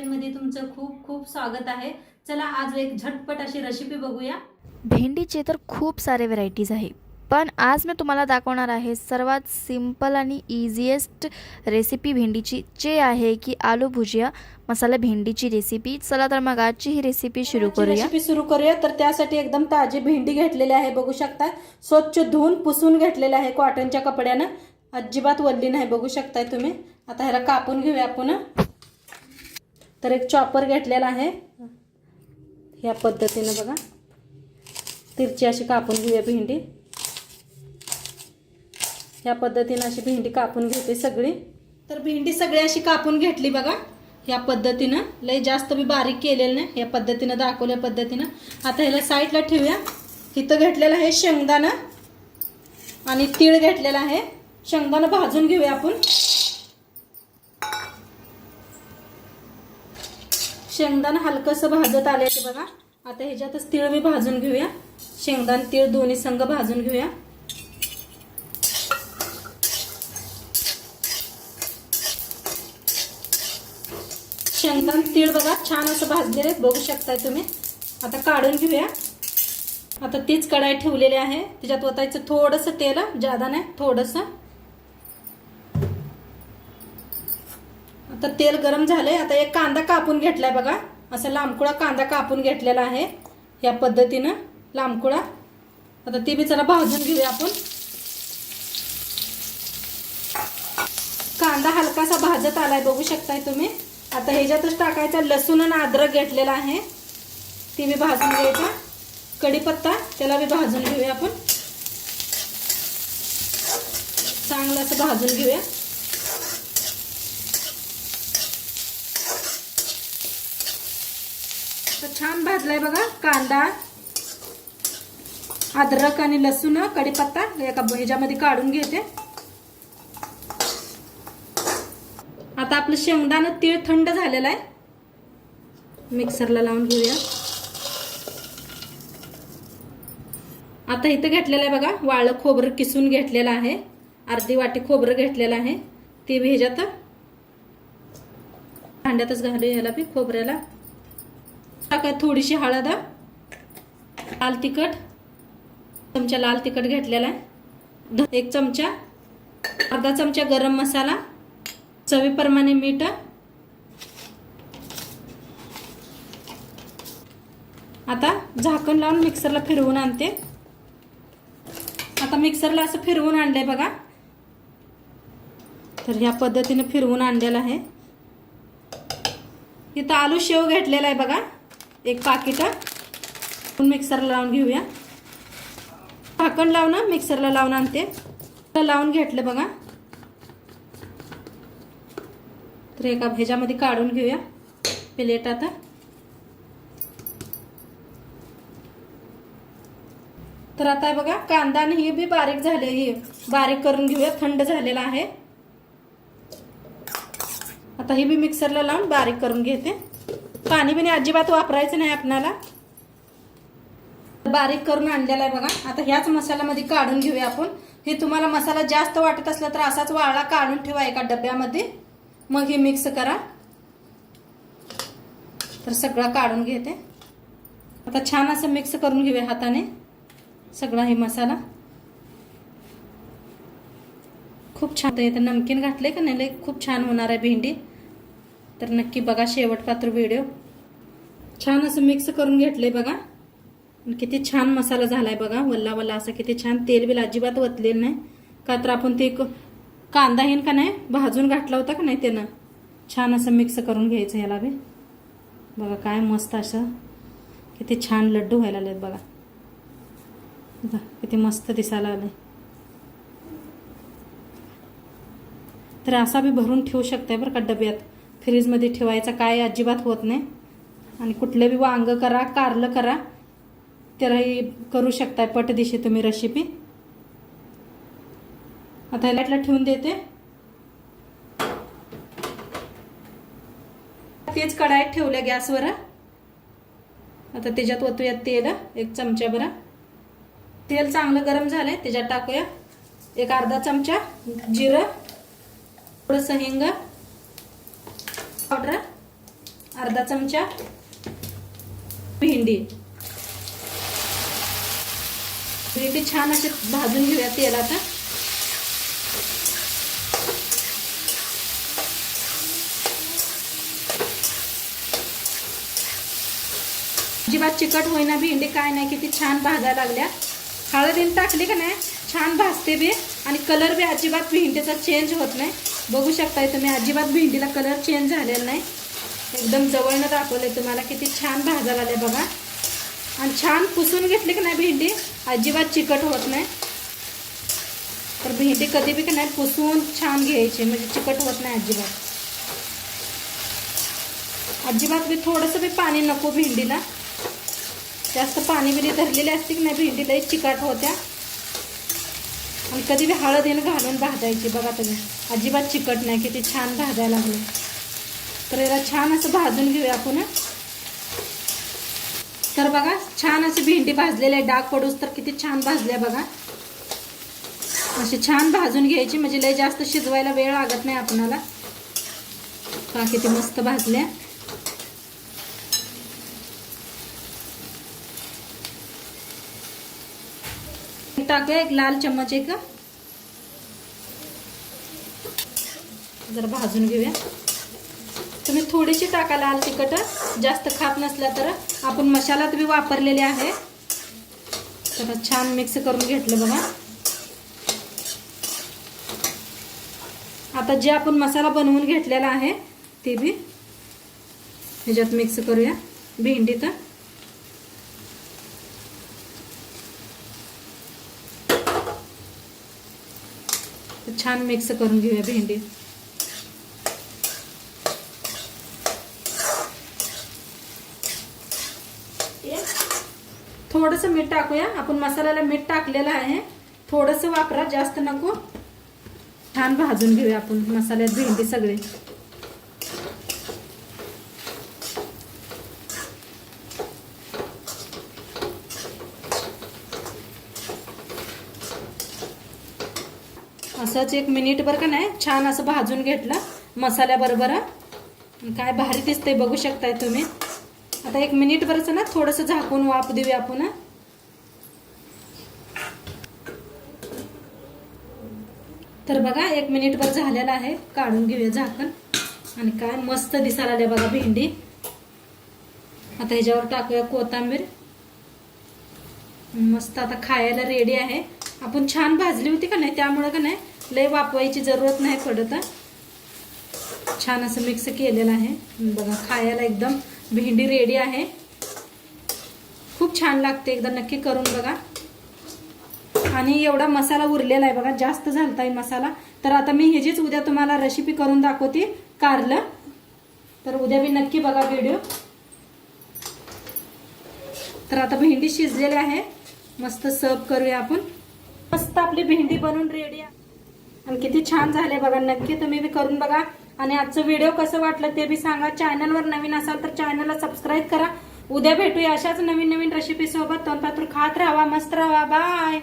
मध्ये तुमचं खूप खूप स्वागत आहे। चला आज एक झटपट अशी रेसिपी बघूया। भेंडीचे तर खूप सारे व्हरायटीज आहे, पण आज मी तुम्हाला दाखवणार आहे सर्वात सिंपल आणि इझिएस्ट रेसिपी भेंडीची, जे आहे की आलू भुजिया मसाला भेंडीची रेसिपी। चला तर मग आजची ही रेसिपी सुरू करूया। तर त्यासाठी एकदम ताजी भेंडी घेतलेली आहे, बघू शकता। स्वच्छ धुवून पुसून घेतलेले आहे कॉटनच्या कपड्याने, अजिबात वल्ली नाही, बघू शकताय तुम्ही। आता ह्याला कापून घेऊया आपण। तर एक चॉपर घेतलेला आहे, ह्या पद्धतीने बघा तिरची अशी कापून घेऊया भेंडी। ह्या पद्धतीने अशी भेंडी कापून घेते सगळी। तर भेंडी सगळी अशी कापून घेतली बघा, ह्या पद्धतीने। लय जास्त बी बारीक केलेलं नाही, ह्या पद्धतीने दाखवल्या पद्धतीने। आता ह्याला साईडला ठेवूया। इथं घेतलेला आहे शेंगदाणा आणि तीळ घेतलेला आहे। शेंगदाणा भाजून घेऊया आपण। शेंगदाणा हलकसं भाजत आले ते बघा। आता ह्याच्यातच तीळ बी भाजून घेऊया। शेंगदाणा तीळ दोन्ही संग भाजून घेऊया। शेंगदाणा तीळ बघा छान असं भाजलेले बघू शकताय तुम्ही। आता काढून घेऊया। आता तीच कढाई ठेवलेली आहे, त्याच्यात ओतायचं थोडंसं तेल, जादा नाही थोडंसं। आता तेल गरम झाले। आता एक कांदा कापून घेतलाय बघा, असा लांबकुळा कांदा कापून घेतलेला आहे या पद्धतीने लांबकुळा। आता ती बी जरा भाजून घेऊया आपण। कांदा हलकासा भाजत आलाय बघू शकताय तुम्ही। आता ह्याच्यातच टाकायचा लसूण आणि अद्रक घेतलेला आहे, ती बी भाजून घ्यायचा। कढीपत्ता त्याला बी भाजून घेऊया आपण, चांगलं असं भाजून घेऊया। छान भाजलाय बघा कांदा, अद्रक आणि लसूण, कढीपत्ता एका ह्याच्यामध्ये काढून घेते। आता आपलं शेंगदाणा तीळ थंड झालेला आहे, मिक्सरला लावून घेऊया। आता इथं घेतलेलं आहे बघा वाळलं खोबरं किसून घेतलेलं आहे, अर्धी वाटी खोबरं घेतलेलं आहे, ते बी ह्याच्यात भांड्यातच घालूया। ह्याला बी खोबऱ्याला टाका थोडीशी हळद, लाल तिखट, चमचा लाल तिखट घेतलेला आहे, एक चमचा, अर्धा चमचा गरम मसाला, चवीप्रमाणे मीठ। आता झाकण लावून मिक्सरला फिरवून आणते। आता मिक्सरला असं फिरवून आणलंय बघा, तर ह्या पद्धतीने फिरवून आणलेलं आहे। इथं आलू शेव घेतलेला आहे बघा, एक पाकिट, मिक्सरला लावून घेऊया। झाकण लावून मिक्सरला लावून आणते, लावून घेतलं बघा। तर एका ह्याच्यामध्ये काढून घेऊया प्लेट। आता तर आता बघा कांदा आणि हे बी बारीक झाले, हे बारीक करून घेऊया, थंड झालेला आहे। आता हे बी मिक्सरला लावून बारीक करून घेते। पाणी बिनी अजिबात वापरायचं नाही आपल्याला, बारीक करून आणलेला आहे बघा। आता ह्याच मसाल्यामध्ये काढून घेऊया आपण। हे तुम्हाला मसाला जास्त वाटत असला तर असाच वाळा काढून ठेवा एका डब्यामध्ये, मग हे मिक्स करा। तर सगळं काढून घेते। आता छान असं मिक्स करून घेऊया हाताने सगळा हे मसाला। खूप छान आहे, तर नमकीन घातले का नाही खूप छान होणार आहे भेंडी। तर नक्की बघा शेवटपात्र व्हिडिओ। छान असं मिक्स करून घेतले बघा, किती छान मसाला झालाय बघा, वल्ला वल्ला असं किती छान। तेल बिल अजिबात वतलेलं नाही, का तर आपण ते कांदा हेन का नाही भाजून घातला होता का नाही, त्यानं छान असं मिक्स करून घ्यायचं ह्याला बी बघा। काय मस्त असं किती छान लड्डू व्हायला लागलेत बघा, किती मस्त दिसायला आले। तर असा बी भरून ठेवू शकताय बरं का डब्यात, फ्रीजमध्ये ठेवायचा काय अजिबात होत नाही। आणि कुठलं बी वांग करा, कारलं करा, त्यालाही करू शकताय पटदिशी तुम्ही रेसिपी। आता ह्याला ठेवून देते। तेच कढाईत ठेवल्या गॅसवर। आता त्याच्यात ओतूया तेल, एक चमचा भर तेल चांगलं गरम झालंय, त्याच्यात टाकूया एक अर्धा चमचा जिरं, थोडंसं हिंग पावडर, अर्धा चमचा भेंडी छान असे भाजून घेऊया तेलात. अजिबात चिकट होईना भेंडी, काय नाही, किती छान भाजायला लागल्या. हळद टाकली का नाही छान भाजते बी आणि कलर बी अजिबात भेंडीचा चेंज होत नाही. बघू शकताय तुम्ही, अजिबात भेंडीला कलर चेंज झालेला नाही. एकदम जवळनं दाखवलंय तुम्हाला, किती छान भाजायला आले बघा. आणि छान पुसून घेतली की नाही भेंडी, अजिबात चिकट होत नाही. तर भेंडी कधी बी का नाही पुसून छान घ्यायची, म्हणजे चिकट होत नाही अजिबात. अजिबात बी थोडंसं बी पाणी नको भेंडीला. जास्त पाणी बिनी धरलेले असते की नाही भेंडी लई चिकट होत्या. आणि कधी बी हळद घालून भाजायची बघा तुम्ही, अजिबात चिकट नाही. किती छान भाजायला लागले. तर याला छान असं भाजून घेऊया आपण. तर बघा छान अशी भेंडी भाजलेली आहे, डाग पडूस तर किती छान भाजल्या बघा. अशी छान भाजून घ्यायची, म्हणजे लय जास्त शिजवायला वेळ लागत नाही आपणाला. का किती मस्त भाजल्या. टाकूया एक लाल चम्मच, एक जरा भाजून घेऊया. तुम्ही थोडीशी टाका लाल तिखट, जास्त खात नसला तर. आपण मसाला तुम्ही वापरलेले आहे. तर छान मिक्स करून घेतलं बघा. आता जे आपण मसाला बनवून घेतलेला आहे ते बी ह्याच्यात मिक्स करूया भेंडीत. छान मिक्स करून घेऊया भेंडी. थोडंसं मीठ टाकूया. आपण मसाल्याला मीठ टाकलेलं आहे, थोडंसं वापरा, जास्त नको. छान भाजून घेऊया आपण मसाल्यात भेंडी सगळे. असंच 1 मिनिटभर का नाही छान असं भाजून घेतलं मसाल्याबरोबर. काय भारी दिसतंय बघू शकताय तुम्ही. आता 1 मिनिटभरच ना थोडंसं झाकून वाफ देऊया आपण. तर बघा 1 मिनिटभर झालेला आहे, काढून घेऊया झाकण. आणि काय मस्त दिसायला आले बघा भेंडी. आता ह्याच्यावर टाकूया कोथिंबीर. मस्त आता खायला रेडी आहे. आपण छान भाजली होती का नाही, त्यामुळे का नाही लय वापवायची जरूरत नाही पडत. छान असं मिक्स केलेलं आहे बघा. खायला एकदम भेंडी रेडी आहे. खूप छान लागते, एकदा नक्की करून बघा. आणि एवढा मसाला उरलेला आहे बघा, जास्त झालताय मसाला. तर आता मी ह्याचीच उद्या तुम्हाला रेसिपी करून दाखवते कारलं. तर उद्या मी नक्की बघा व्हिडिओ. तर आता भेंडी शिजलेली आहे, मस्त सर्व करूया आपण. मस्त आपली भेंडी बनवून रेडी आहे. आणि किती छान झाले बघा. नक्की तुम्ही बी करून बघा. आणि आजचं व्हिडिओ कसं वाटलं ते बी सांगा. चॅनलवर नवीन असाल तर चॅनलला सबस्क्राईब करा. उद्या भेटूया अशाच नवीन नवीन रेसिपी सोबत. तोंडपात्र खात राहा, मस्त राहा. बाय.